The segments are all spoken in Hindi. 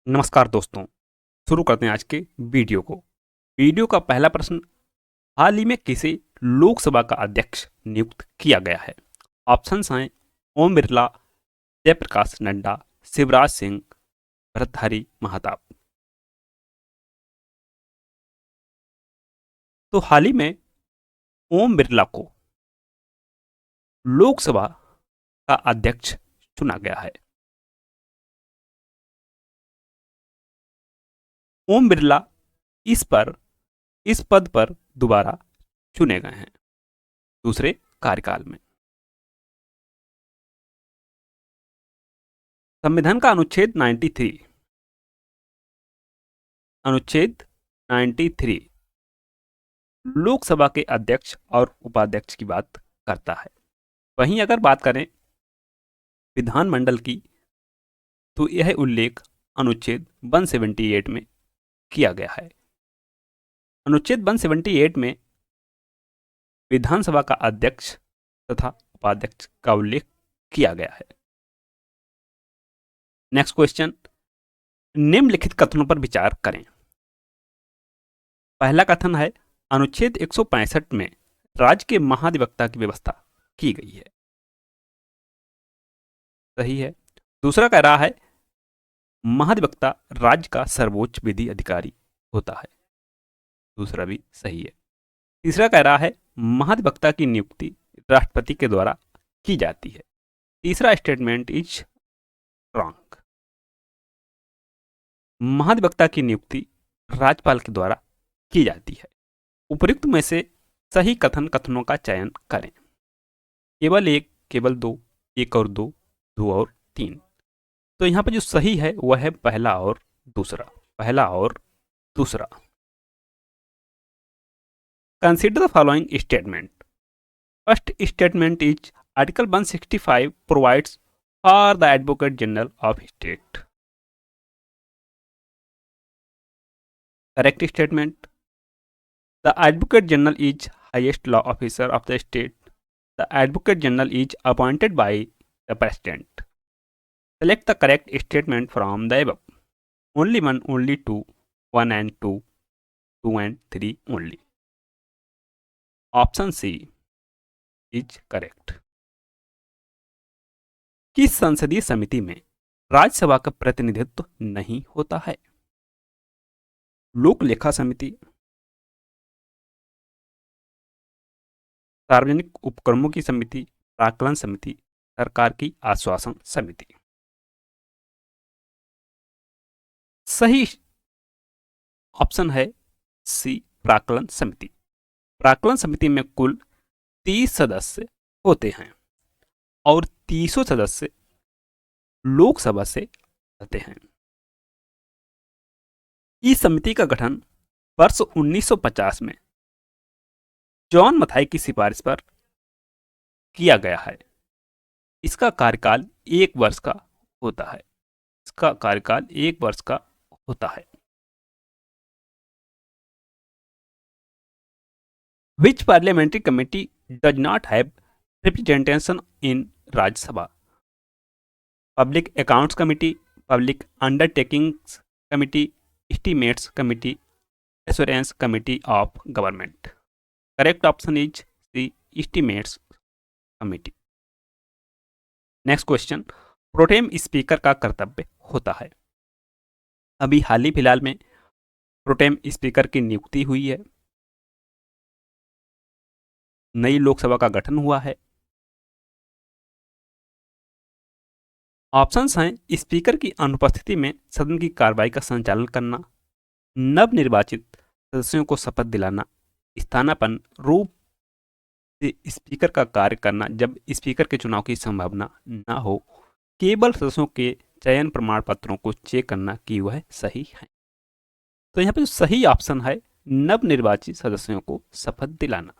नमस्कार दोस्तों, शुरू करते हैं आज के वीडियो को। वीडियो का पहला प्रश्न, हाल ही में किसे लोकसभा का अध्यक्ष नियुक्त किया गया है? ऑप्शंस हैं ओम बिरला, जयप्रकाश नड्डा, शिवराज सिंह, भर्तृहरि महताब। तो हाल ही में ओम बिरला को लोकसभा का अध्यक्ष चुना गया है। ओम बिरला इस पद पर दोबारा चुने गए हैं दूसरे कार्यकाल में। संविधान का अनुच्छेद 93 लोकसभा के अध्यक्ष और उपाध्यक्ष की बात करता है। वहीं अगर बात करें विधानमंडल की, तो यह उल्लेख अनुच्छेद 178 में किया गया है। अनुच्छेद 178 में विधानसभा का अध्यक्ष तथा उपाध्यक्ष का उल्लेख किया गया है। नेक्स्ट क्वेश्चन, निम्नलिखित कथनों पर विचार करें। पहला कथन है, अनुच्छेद 165 में राज्य के महाधिवक्ता की व्यवस्था की गई है। सही है। दूसरा कह रहा है, महाधिवक्ता राज्य का सर्वोच्च विधि अधिकारी होता है। दूसरा भी सही है। तीसरा कह रहा है, महाधिवक्ता की नियुक्ति राष्ट्रपति के द्वारा की जाती है। तीसरा स्टेटमेंट इज रॉन्ग। महाधिवक्ता की नियुक्ति राज्यपाल के द्वारा की जाती है। उपयुक्त में से सही कथनों का चयन करें। केवल एक, केवल दो, एक और दो, दो और तीन। तो यहां पर जो सही है वह है पहला और दूसरा। Consider the following statement. First statement is article 165 provides for the advocate general of state. Correct statement. The advocate general is highest law officer of the state. The advocate general is appointed by the president. Select the correct statement from the above. Only one, only two, one and two, two and three only. Option C is correct. किस संसदीय समिति में राज्यसभा का प्रतिनिधित्व नहीं होता है? लोक लेखा समिति, सार्वजनिक उपक्रमों की समिति, प्राक्कलन समिति, सरकार की आश्वासन समिति। सही ऑप्शन है सी, प्राक्कलन समिति। प्राक्कलन समिति में कुल 30 सदस्य होते हैं और 30 सदस्य लोकसभा से आते हैं। इस समिति का गठन वर्ष 1950 में जॉन मथाई की सिफारिश पर किया गया है। इसका कार्यकाल 1 वर्ष का होता है। Which parliamentary committee does not have representation in Rajya Sabha? Public Accounts Committee, Public Undertakings Committee, Estimates Committee, Assurance Committee of Government. Correct option is the Estimates Committee. Next question, pro tem speaker का कर्तव्य होता है। अभी हाल ही फिलहाल में प्रोटेम स्पीकर की नियुक्ति हुई है। नई लोकसभा का गठन हुआ है। ऑप्शंस हैं, स्पीकर की अनुपस्थिति में सदन की कार्रवाई का संचालन करना, नवनिर्वाचित सदस्यों को शपथ दिलाना, स्थानापन्न रूप से स्पीकर का कार्य करना जब स्पीकर के चुनाव की संभावना न हो, केवल सदस्यों के चयन प्रमाण पत्रों को चेक करना कि वह सही है। तो यहाँ पे सही ऑप्शन है नवनिर्वाचित सदस्यों को शपथ दिलाना।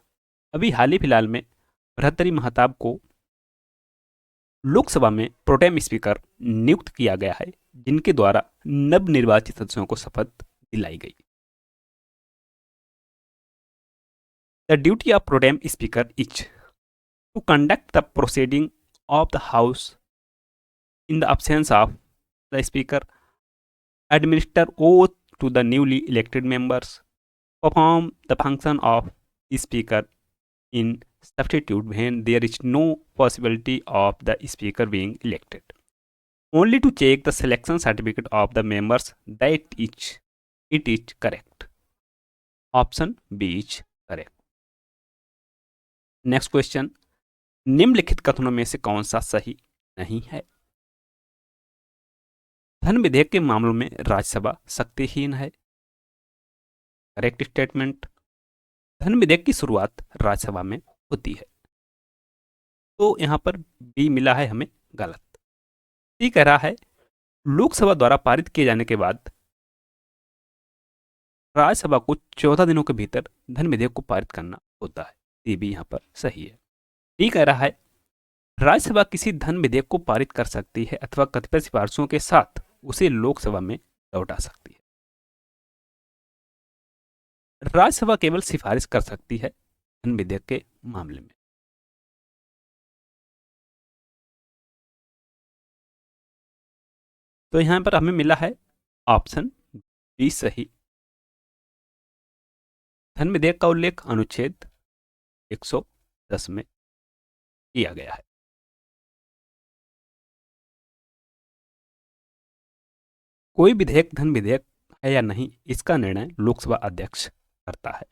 अभी हाल ही फिलहाल में भर्तृहरि महताब को लोकसभा में प्रोटेम स्पीकर नियुक्त किया गया है, जिनके द्वारा नवनिर्वाचित सदस्यों को शपथ दिलाई गई। The duty of pro tem speaker is to conduct the proceeding of the house in the absence of the speaker, administer oath to the newly elected members, perform the function of speaker in substitute when there is no possibility of the speaker being elected, only to check the selection certificate of the members that it is correct. Option B is correct. Next question, निम्नलिखित कथनों में से कौन सा सही नहीं है? धन विधेयक के मामलों में राज्यसभा शक्तिहीन है। Correct statement. धन विधेयक की शुरुआत राज्यसभा में होती है, तो यहां पर बी मिला है हमें गलत। सी कह रहा है लोकसभा द्वारा पारित किए जाने के बाद राज्यसभा को 14 दिनों के भीतर धन विधेयक को पारित करना होता है। सी भी यहां पर सही है। डी कह रहा है राज्यसभा किसी धन विधेयक को पारित कर सकती है अथवा कतिपय सिफारिशों के साथ उसे लोकसभा में लौटा सकती है। राज्यसभा केवल सिफारिश कर सकती है धन विधेयक के मामले में। तो यहां पर हमें मिला है ऑप्शन बी सही। धन विधेयक का उल्लेख अनुच्छेद 110 में किया गया है। कोई विधेयक धन विधेयक है या नहीं, इसका निर्णय लोकसभा अध्यक्ष करता है।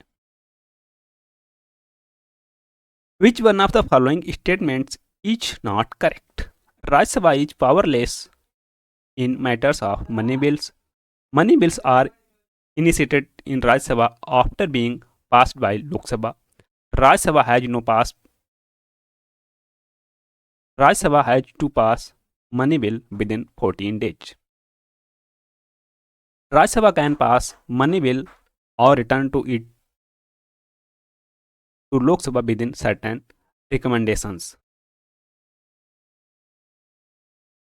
Which one of the following statements is not correct? Rajya Sabha is powerless in matters of money bills. Money bills are initiated in Rajya Sabha after being passed by Lok Sabha. Rajya Sabha has to pass money bill within 14 days. Rajya Sabha can pass money bill or return to it to Lok Sabha within certain recommendations.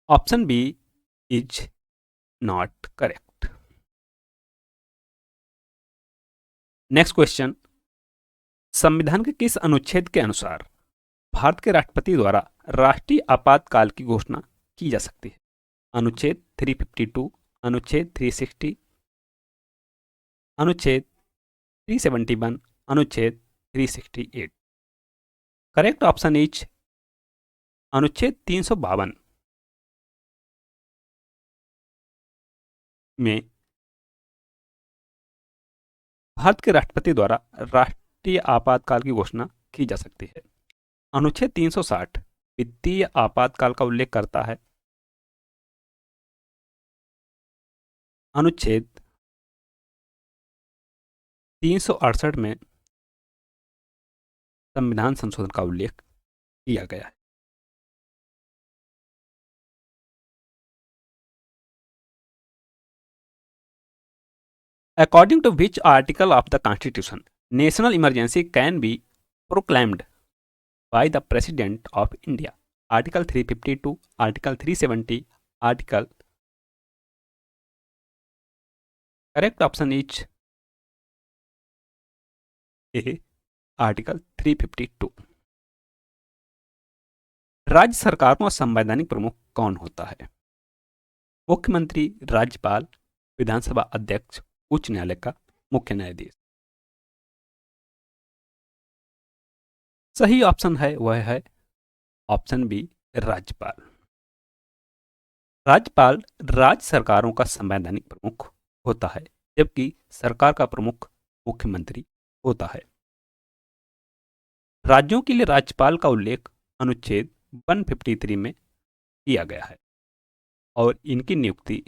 Option B is not correct. Next question, संविधान के किस अनुच्छेद के अनुसार भारत के राष्ट्रपति द्वारा राष्ट्रीय आपातकाल की घोषणा की जा सकती है? अनुच्छेद 352, अनुच्छेद 360, अनुच्छेद 371, अनुच्छेद 368। करेक्ट ऑप्शन इज अनुच्छेद 352 में भारत के राष्ट्रपति द्वारा राष्ट्रीय आपातकाल की घोषणा की जा सकती है। अनुच्छेद 360 वित्तीय आपातकाल का उल्लेख करता है। अनुच्छेद 368 में संविधान संशोधन का उल्लेख किया गया है। According to which article of the Constitution, national emergency can be proclaimed by the President of India? Article 352, Article 370, Article. Correct option is A, Article 352. राज्य सरकार का संवैधानिक प्रमुख कौन होता है? मुख्यमंत्री, राज्यपाल, विधानसभा अध्यक्ष, उच्च न्यायालय का मुख्य न्यायाधीश। सही ऑप्शन है वह है ऑप्शन बी, राज्यपाल। राज्यपाल राज्य सरकारों का संवैधानिक प्रमुख होता है, जबकि सरकार का प्रमुख मुख्यमंत्री होता है। राज्यों के लिए राज्यपाल का उल्लेख अनुच्छेद 153 में किया गया है और इनकी नियुक्ति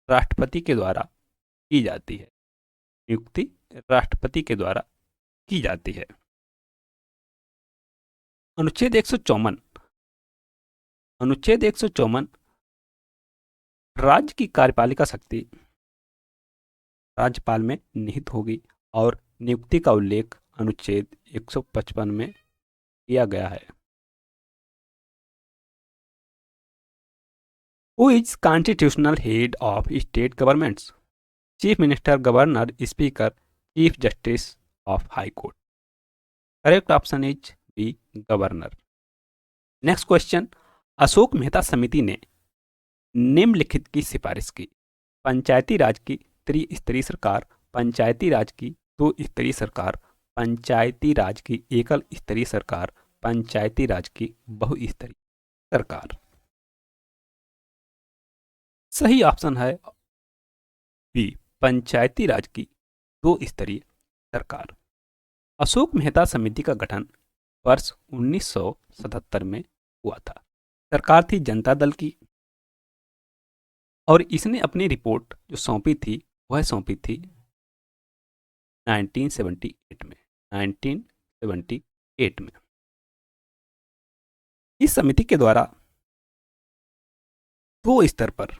राष्ट्रपति के द्वारा की जाती है। नियुक्ति राष्ट्रपति के द्वारा की जाती है। अनुच्छेद 154, अनुच्छेद 154 राज्य की कार्यपालिका शक्ति राज्यपाल में निहित होगी और नियुक्ति का उल्लेख अनुच्छेद 155 में किया गया है। Who is constitutional head of state governments? Chief Minister, Governor, Speaker, Chief Justice of High Court. Correct option is B, Governor. Next question, Ashok Mehta समिति ने निम्नलिखित की सिफारिश की। पंचायती राज की त्रिस्तरीय सरकार, पंचायती राज की दो स्तरीय सरकार, पंचायती राज की एकल स्तरीय सरकार, पंचायती राज की बहुस्तरीय सरकार। सही ऑप्शन है बी, पंचायती राज की दो स्तरीय सरकार। अशोक मेहता समिति का गठन वर्ष 1977 में हुआ था। सरकार थी जनता दल की और इसने अपनी रिपोर्ट जो सौंपी थी वह सौंपी थी 1978 में। 1978 में इस समिति के द्वारा दो स्तर पर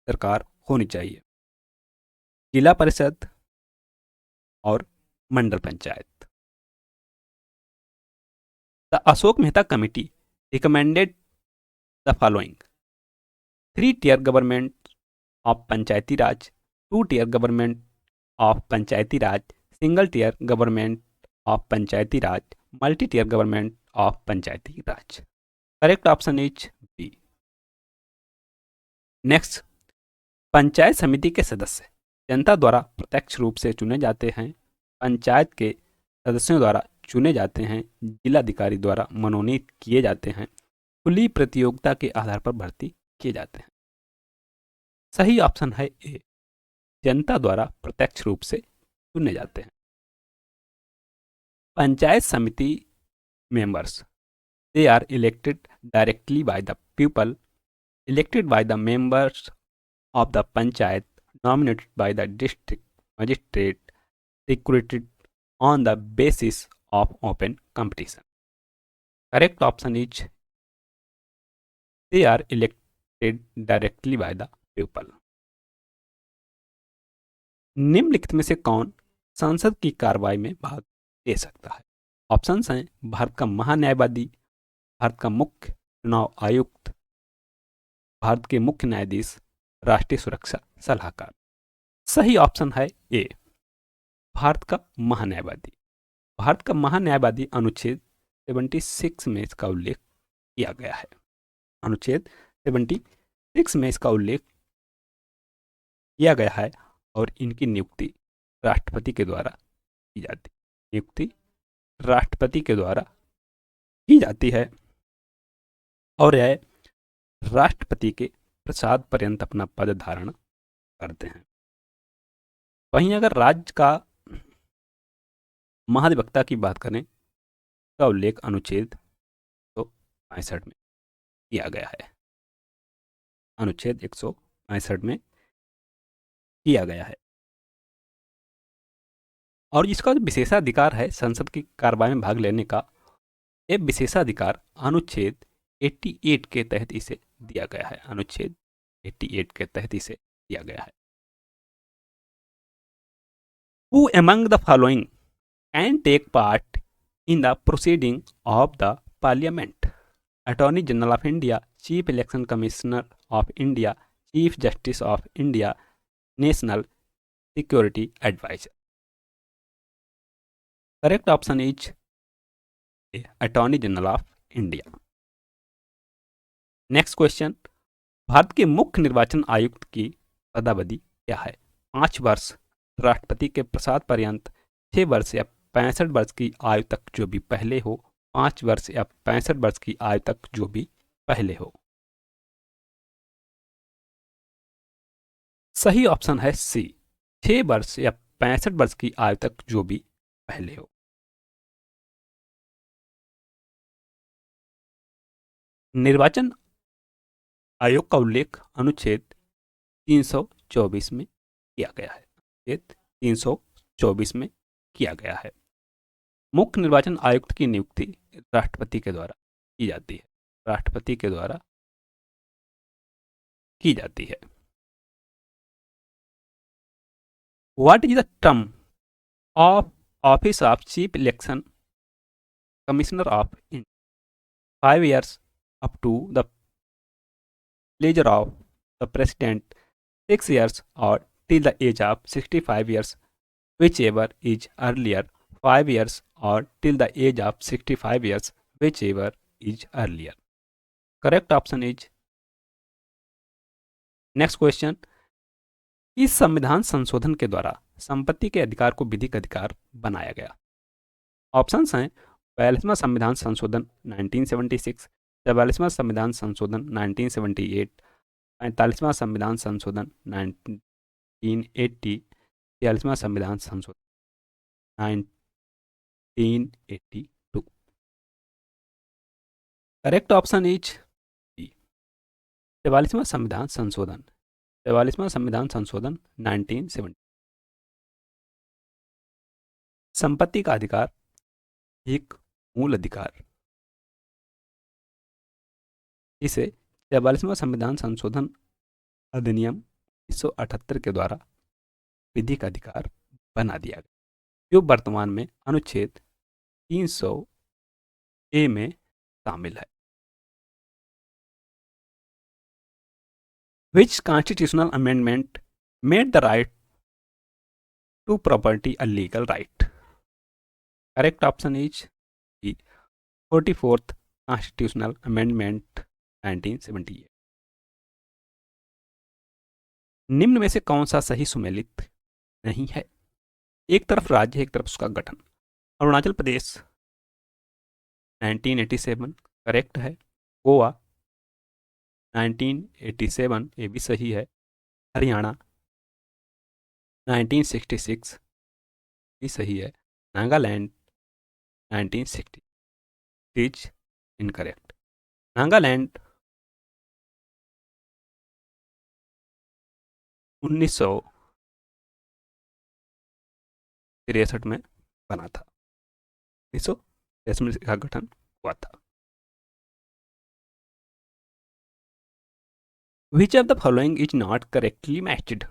सरकार होनी चाहिए, जिला परिषद और Mandal panchayat. The Ashok Mehta committee recommended the following: 3-tier government of panchayati raj, 2-tier government of panchayati raj, single tier government of panchayati raj, multi tier government of panchayati raj. Correct option is B. Next, panchayat samiti के सदस्य जनता द्वारा प्रत्यक्ष रूप से चुने जाते हैं, पंचायत के सदस्यों द्वारा चुने जाते हैं, जिलाधिकारी द्वारा मनोनीत किए जाते हैं, खुली प्रतियोगिता के आधार पर भर्ती किए जाते हैं। सही ऑप्शन है ए, जनता द्वारा प्रत्यक्ष रूप से चुने जाते हैं। पंचायत समिति members, they are elected directly by the people, elected by the members of the panchayat, nominated by the district magistrate, recruited on the basis of open competition. Correct option is they are elected directly by the people. निम्नलिखित में से कौन संसद की कार्रवाई में भाग ले सकता है? ऑप्शंस हैं भारत का महान्यायवादी, भारत का मुख्य चुनाव आयुक्त, भारत के मुख्य न्यायाधीश, राष्ट्रीय सुरक्षा सलाहकार। सही ऑप्शन है ए, भारत का महान्यायवादी। भारत का महान्यायवादी अनुच्छेद 76 में इसका उल्लेख किया गया है। अनुच्छेद 76 में इसका उल्लेख किया गया है और इनकी नियुक्ति राष्ट्रपति के द्वारा की जाती है। नियुक्ति राष्ट्रपति के द्वारा की जाती है और यह राष्ट्रपति के प्रसाद पर्यंत अपना पद धारण करते हैं। वहीं अगर राज्य का महाधिवक्ता की बात करें का उल्लेख अनुच्छेद 165 में किया गया है। अनुच्छेद 165 में किया गया है और इसका जो विशेषाधिकार है संसद की कार्रवाई में भाग लेने का, यह विशेषाधिकार अनुच्छेद 88 के तहत इसे दिया गया है। अनुच्छेद 88 के तहत इसे दिया गया है। Who among the following can take part in the proceeding of the Parliament? Attorney General of India, Chief Election Commissioner of India, Chief Justice of India, National Security Advisor. Correct option is A, Attorney General of India. Next question, Bharat के मुख्य निर्वाचन आयुक्त की पदावधि क्या है? 5 वर्ष राष्ट्रपति के प्रसाद पर्यंत, 6 वर्ष या 65 वर्ष की आयु तक जो भी पहले हो, 5 वर्ष या 65 वर्ष की आयु तक जो भी पहले हो। सही ऑप्शन है सी, 6 वर्ष या 65 वर्ष की आयु तक जो भी पहले हो। निर्वाचन आयोग का उल्लेख अनुच्छेद 324 में किया गया है। अनुच्छेद 324 में किया गया है। मुख्य निर्वाचन आयुक्त की नियुक्ति राष्ट्रपति के द्वारा की जाती है। राष्ट्रपति के द्वारा की जाती है। What is the term of office of chief election commissioner of India? 5 years up to the pleasure of the president, 6 years or till the age of 65 years, whichever is earlier, 5 years or till the age of 65 years, whichever is earlier. Correct option is next question, इस संविधान संशोधन के द्वारा संपत्ति के अधिकार को विधिक अधिकार बनाया गया। ऑप्शंस हैं 42वां संविधान संशोधन 1976, 44वां संविधान संशोधन 1978, 45वां संविधान संशोधन 1980, 46वां संविधान संशोधन 1982। करेक्ट ऑप्शन इज बी, 44वां संविधान संशोधन। 44वां संविधान संशोधन 1970। संपत्ति का अधिकार एक मूल अधिकार, इसे 44वां संविधान संशोधन अधिनियम 1978 के द्वारा विधिक अधिकार बना दिया गया, जो वर्तमान में अनुच्छेद 300 ए में शामिल है। Which constitutional amendment made the right to property a legal right? Correct option is the 44th Constitutional Amendment 1978। निम्न में से कौन सा सही सुमेलित नहीं है? एक तरफ राज्य है, एक तरफ उसका गठन। अरुणाचल प्रदेश 1987 करेक्ट है। गोवा 1987 ये भी सही है। हरियाणा 1966 भी सही है। Nagaland 1960 is incorrect. नागालैंड 1963 में बना था। 1963 में इसका गठन हुआ था। Which of the following is not correctly matched?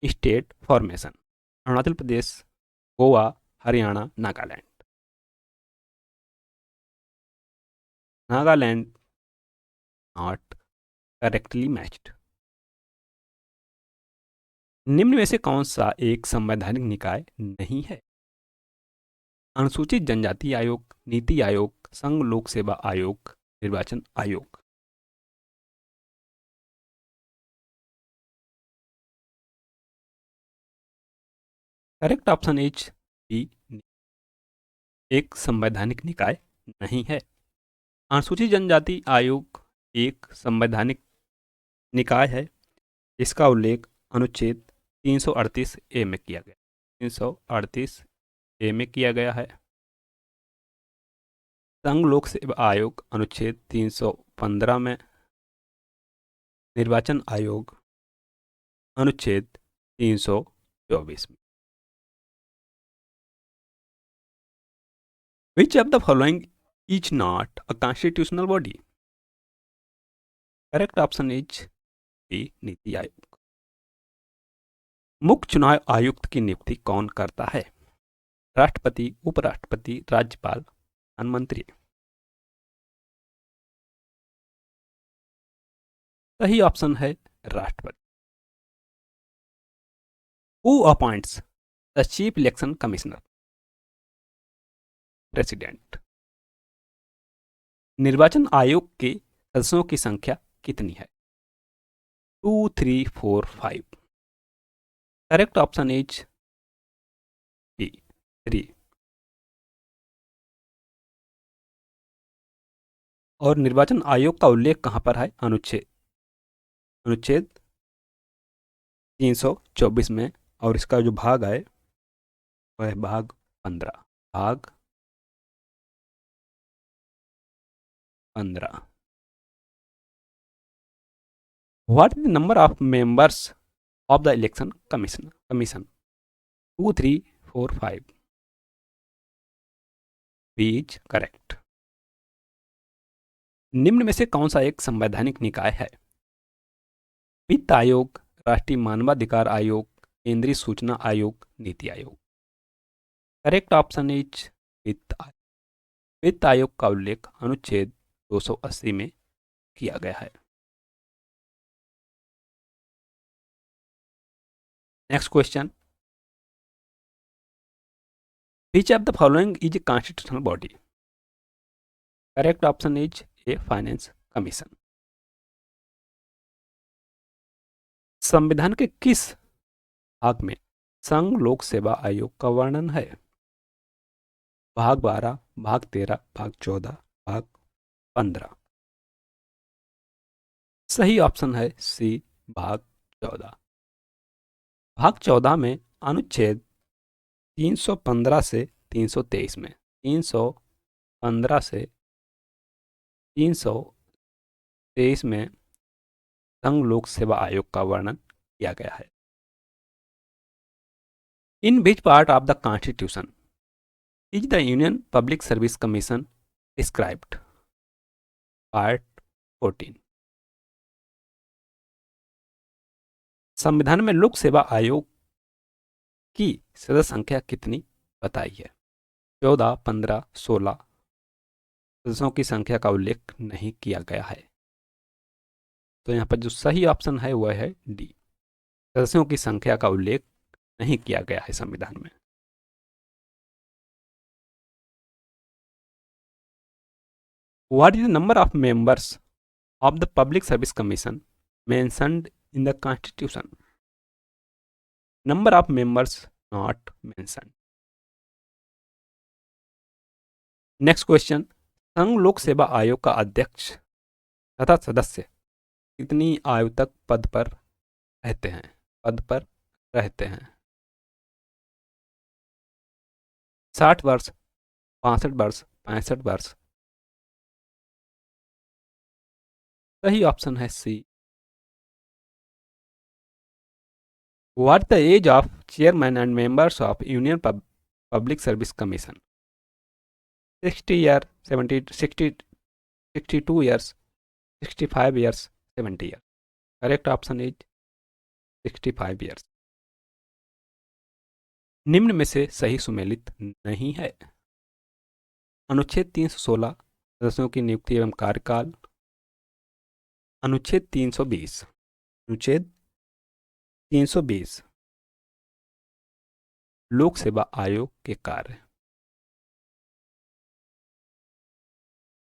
State formation: Arunachal Pradesh, Goa, Haryana, Nagaland. Nagaland not correctly matched. निम्न में से कौन सा एक संवैधानिक निकाय नहीं है? अनुसूचित जनजाति आयोग, नीति आयोग, संघ लोक सेवा आयोग, निर्वाचन आयोग। करेक्ट ऑप्शन इज बी, एक संवैधानिक निकाय नहीं है। अनुसूचित जनजाति आयोग एक संवैधानिक निकाय है। इसका उल्लेख अनुच्छेद 338 ए में किया गया। 338 ए में किया गया है। संघ लोक सेवा आयोग अनुच्छेद 315 में, निर्वाचन आयोग अनुच्छेद 324 में। Which of the following is not a constitutional body? Correct option is B, NITI Aayog. मुख्य चुनाव आयुक्त की नियुक्ति कौन करता है? राष्ट्रपति, उपराष्ट्रपति, राज्यपाल, प्रधानमंत्री। सही ऑप्शन है राष्ट्रपति। Who appoints the chief election commissioner? President. निर्वाचन आयोग के सदस्यों की संख्या कितनी है? 2, 3, 4, 5। Correct option is B, 3। और निर्वाचन आयोग का उल्लेख कहां पर है? अनुच्छेद 324 में, और इसका जो भाग है वह भाग 15। भाग 15। What is the number of members of the election commission? 2, 3, 4, 5। B is correct। निम्न में से कौन सा एक संवैधानिक निकाय है? वित्त आयोग, राष्ट्रीय मानवाधिकार आयोग, केंद्रीय सूचना आयोग, NITI Aayog. Correct option is वित्त आयोग। वित्त आयोग का उल्लेख अनुच्छेद 280 में किया गया है। Next question, which of the following is a constitutional body? Correct option is a finance commission. संविधान के किस भाग में संघ लोक सेवा आयोग का वर्णन है? भाग 12, भाग 13, भाग 14, भाग 15। सही ऑप्शन है सी, भाग 14। भाग 14 में अनुच्छेद 315 से 323 में 315 से 323 में संघ लोक सेवा आयोग का वर्णन किया गया है। In which part of the constitution is the union public service commission described? Part 14। संविधान में लोक सेवा आयोग की सदस्य संख्या कितनी बताई है? 14, 15, 16 सदस्यों की संख्या का उल्लेख नहीं किया गया है। तो यहाँ पर जो सही ऑप्शन है वह है डी, सदस्यों की संख्या का उल्लेख नहीं किया गया है संविधान में। What is the number of members of the Public Service Commission mentioned in the Constitution? Number of members not mentioned. Next question. संघ लोक सेवा आयोग का अध्यक्ष तथा सदस्य कितनी आयु तक पद पर रहते हैं? 60 वर्ष, 65 वर्ष, 65 वर्ष। सही ऑप्शन है सी। What the age of chairman and members of Union Public Service Commission? 60 years, 70, 60, 62 years, 65 years, 70 years. Correct option is 65 years. निम्न में से सही सुमेलित नहीं है। अनुच्छेद 316 सदस्यों की नियुक्ति एवं कार्यकाल, अनुच्छेद 320 लोक सेवा आयोग के कार्य,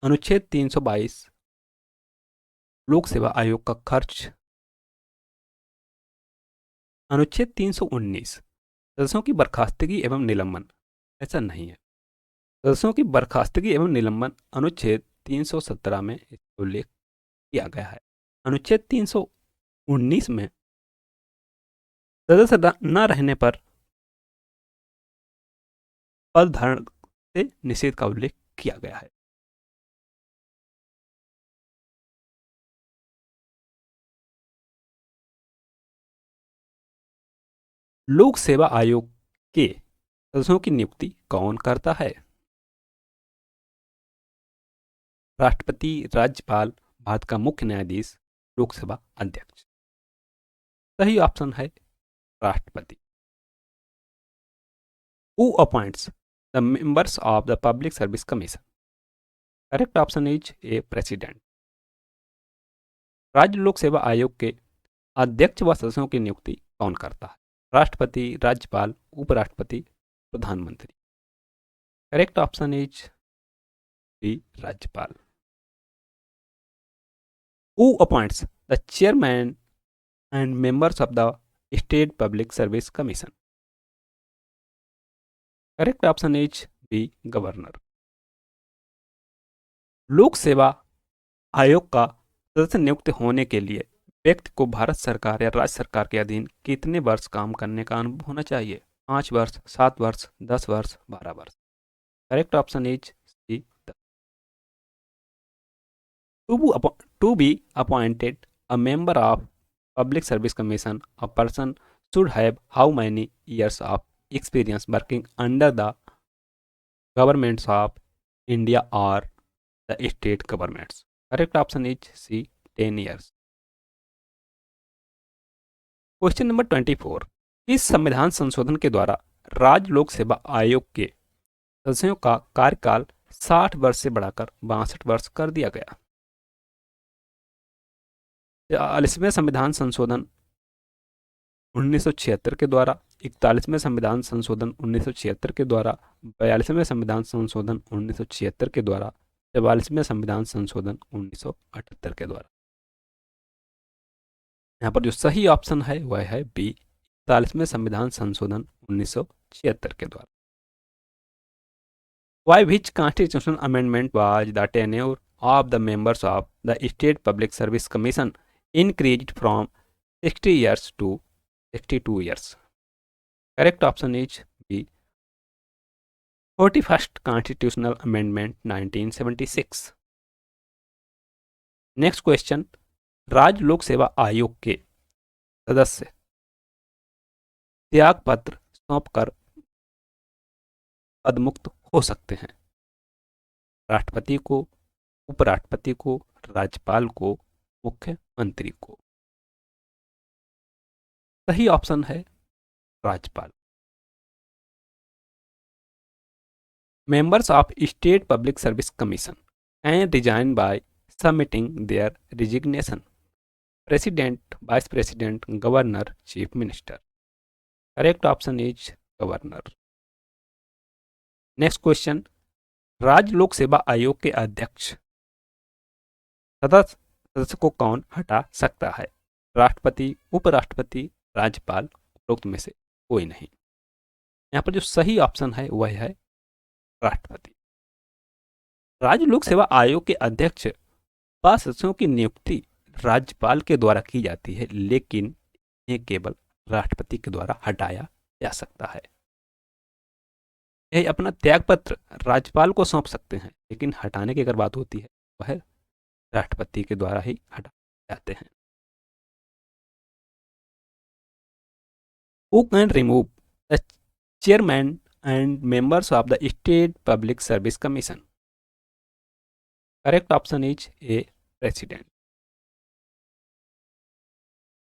अनुच्छेद 322 लोक सेवा आयोग का खर्च, अनुच्छेद 319 सदस्यों की बर्खास्तगी एवं निलंबन। ऐसा नहीं है, सदस्यों की बर्खास्तगी एवं निलंबन अनुच्छेद 317 में उल्लेख किया गया है। अनुच्छेद 319 में सदस्य न रहने पर पद धारण से निषेध का उल्लेख किया गया है। लोक सेवा आयोग के सदस्यों की नियुक्ति कौन करता है? राष्ट्रपति, राज्यपाल, भारत का मुख्य न्यायाधीश, लोकसभा अध्यक्ष। सही ऑप्शन है राष्ट्रपति। Who appoints the members of the Public Service Commission? Correct option is A, President. राज्य लोक सेवा आयोग के अध्यक्ष व सदस्यों की नियुक्ति कौन करता है? राष्ट्रपति, राज्यपाल, उपराष्ट्रपति, प्रधानमंत्री। करेक्ट ऑप्शन इज बी, राज्यपाल। Who appoints the chairman and members of the State Public Service Commission? Correct option is B, governor. लोक सेवा आयोग का सदस्य नियुक्त होने के लिए व्यक्ति को भारत सरकार या राज्य सरकार के अधीन कितने वर्ष काम करने का अनुभव होना चाहिए? 5 वर्ष, 7 वर्ष, 10 वर्ष, 12 वर्ष। Correct option is C, 10। To be appointed a member of Public Service Commission, a person should have how many years of experience working under the governments of India or the state governments? Correct option is C, 10 years. Question number 24। इस संविधान संशोधन के द्वारा राज्य लोक सेवा आयोग के सदस्यों का कार्यकाल 60 वर्ष से बढ़ाकर 62 वर्ष कर दिया गया। 40वें संविधान संशोधन 1976 के द्वारा, 41वें संविधान संशोधन 1976 के द्वारा, 42वें संविधान संशोधन 1976 के द्वारा, 44वें संविधान संशोधन 1978 के द्वारा। यहाँ पर जो सही ऑप्शन है वह है बी, 41वें संविधान संशोधन 1976 के द्वारा। Why which constitutional amendment was the tenure of the members of the State Public Service Commission increased from 60 years to 62 years? Correct option is B. 41st Constitutional Amendment 1976. Next question, राज्य लोक सेवा आयोग के सदस्य त्याग पत्र सौंपकर पदमुक्त हो सकते हैं? राष्ट्रपति को, उपराष्ट्रपति को, राज्यपाल को, मुख्यमंत्री को? सही ऑप्शन है राज्यपाल। Members of state public service commission can resign by submitting their resignation. President, Vice President, Governor, Chief Minister. Correct option is Governor. Next question. राज्य लोक सेवा आयोग के अध्यक्ष सदस्य को कौन हटा सकता है? राष्ट्रपति, उपराष्ट्रपति, राज्यपाल, उपरोक्त में से कोई नहीं। यहाँ पर जो सही ऑप्शन है वह है राष्ट्रपति। राज्य लोक सेवा आयोग के अध्यक्ष 5 सदस्यों की नियुक्ति राज्यपाल के द्वारा की जाती है, लेकिन ये केवल राष्ट्रपति के द्वारा हटाया जा सकता है। यह अपना त्यागपत्र राज्यपाल को सौंप सकते हैं, लेकिन हटाने की अगर बात होती है वह राष्ट्रपति के द्वारा ही हटाए जाते हैं। Who can remove the chairman and members of the State Public Service Commission? Correct option is A. President.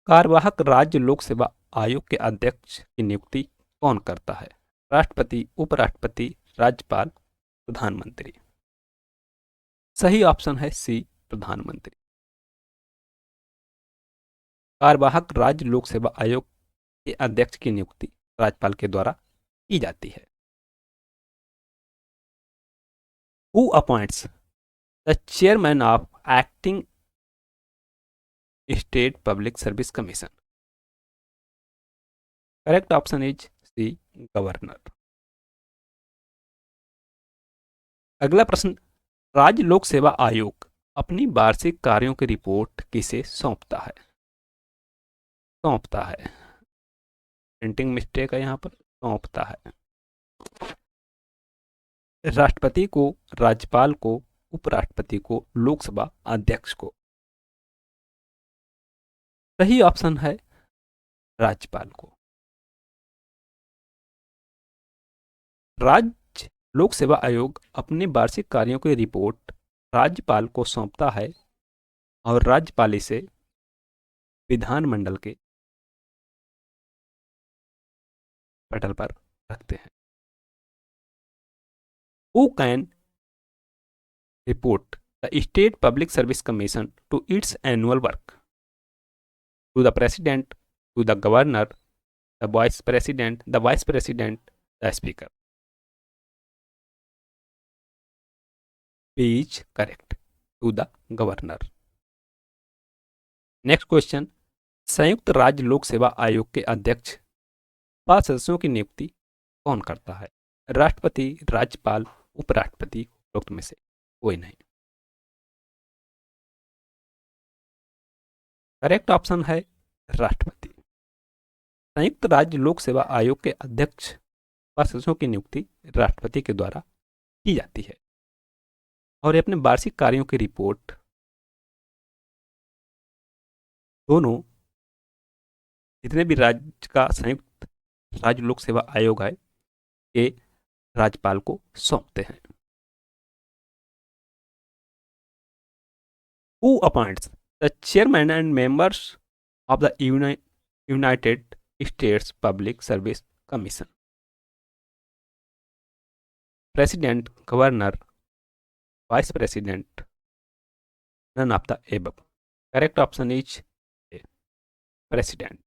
कार्यवाहक राज्य लोक सेवा आयोग के अध्यक्ष की नियुक्ति कौन करता है? राष्ट्रपति, उपराष्ट्रपति, राज्यपाल, प्रधानमंत्री? सही ऑप्शन है सी, प्रधानमंत्री। कार्यवाहक राज्य लोक सेवा आयोग के अध्यक्ष की नियुक्ति राज्यपाल के द्वारा की जाती है। Who appoints the chairman of acting State Public Service Commission? Correct option is C, Governor. अगला प्रश्न, राज्य लोक सेवा आयोग अपनी वार्षिक कार्यों की रिपोर्ट किसे सौंपता है? प्रिंटिंग मिस्टेक है यहाँ पर, सौंपता है। राष्ट्रपति को, राज्यपाल को, उपराष्ट्रपति को, लोकसभा अध्यक्ष को? सही ऑप्शन है राज्यपाल को। राज्य लोक सेवा आयोग अपने वार्षिक कार्यों की रिपोर्ट राज्यपाल को सौंपता है और राज्यपाल इसे विधानमंडल के पटल पर रखते हैं। Who can report the State Public Service Commission to its annual work? To the President, to the Governor, the Vice President, the Speaker? B is correct. To the Governor. Next question. संयुक्त राज्य लोक सेवा आयोग के अध्यक्ष 5 सदस्यों की नियुक्ति कौन करता है? राष्ट्रपति, राज्यपाल, उपराष्ट्रपति, उपरोक्त में से कोई नहीं। करेक्ट ऑप्शन है राष्ट्रपति। संयुक्त राज्य लोक सेवा आयोग के अध्यक्ष 5 सदस्यों की नियुक्ति राष्ट्रपति के द्वारा की जाती है और ये अपने वार्षिक कार्यों की रिपोर्ट दोनों जितने भी राज्य का संयुक्त राज्य लोक सेवा आयोग है ये राज्यपाल को सौंपते हैं। Who appoints the chairman and members of the United States Public Service Commission? President, Governor, Vice President, none of the above. Correct option is A, President.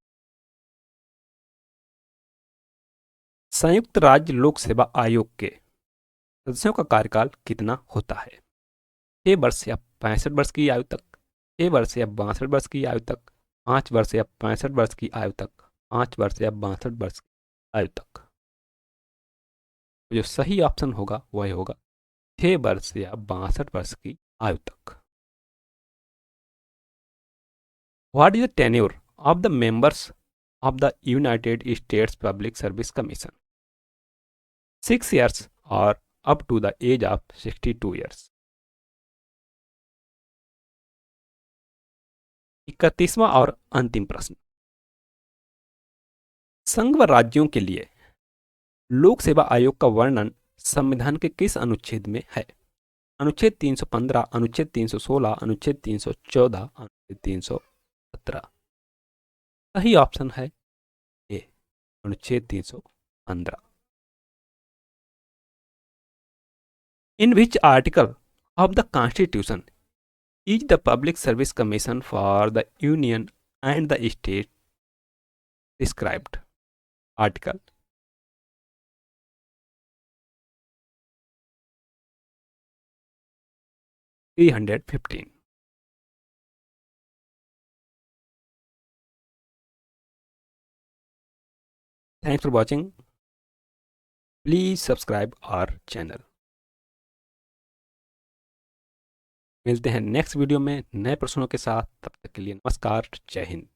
संयुक्त राज्य लोक सेवा आयोग के सदस्यों का कार्यकाल कितना होता है? 6 वर्ष या 65 वर्ष की आयु तक, 6 वर्ष या 62 वर्ष की आयु तक, 5 वर्ष या 65 वर्ष की आयु तक, 5 वर्ष या 62 वर्ष की आयु तक। तो जो सही ऑप्शन होगा वह होगा 6 वर्ष या 62 वर्ष की आयु तक। What is the tenure of the members of the United States Public Service Commission? 6 years or up to the age of 62 years? 31वां और अंतिम प्रश्न, संघ व राज्यों के लिए लोक सेवा आयोग का वर्णन संविधान के किस अनुच्छेद में है? अनुच्छेद 315, अनुच्छेद 316, अनुच्छेद 314, अनुच्छेद 317। सही ऑप्शन है ए, अनुच्छेद 315। In which article of the Constitution is the Public Service Commission for the Union and the State described? Article 315. Thanks for watching. Please subscribe our channel. मिलते हैं नेक्स्ट वीडियो में नए प्रश्नों के साथ। तब तक के लिए नमस्कार, जय हिंद।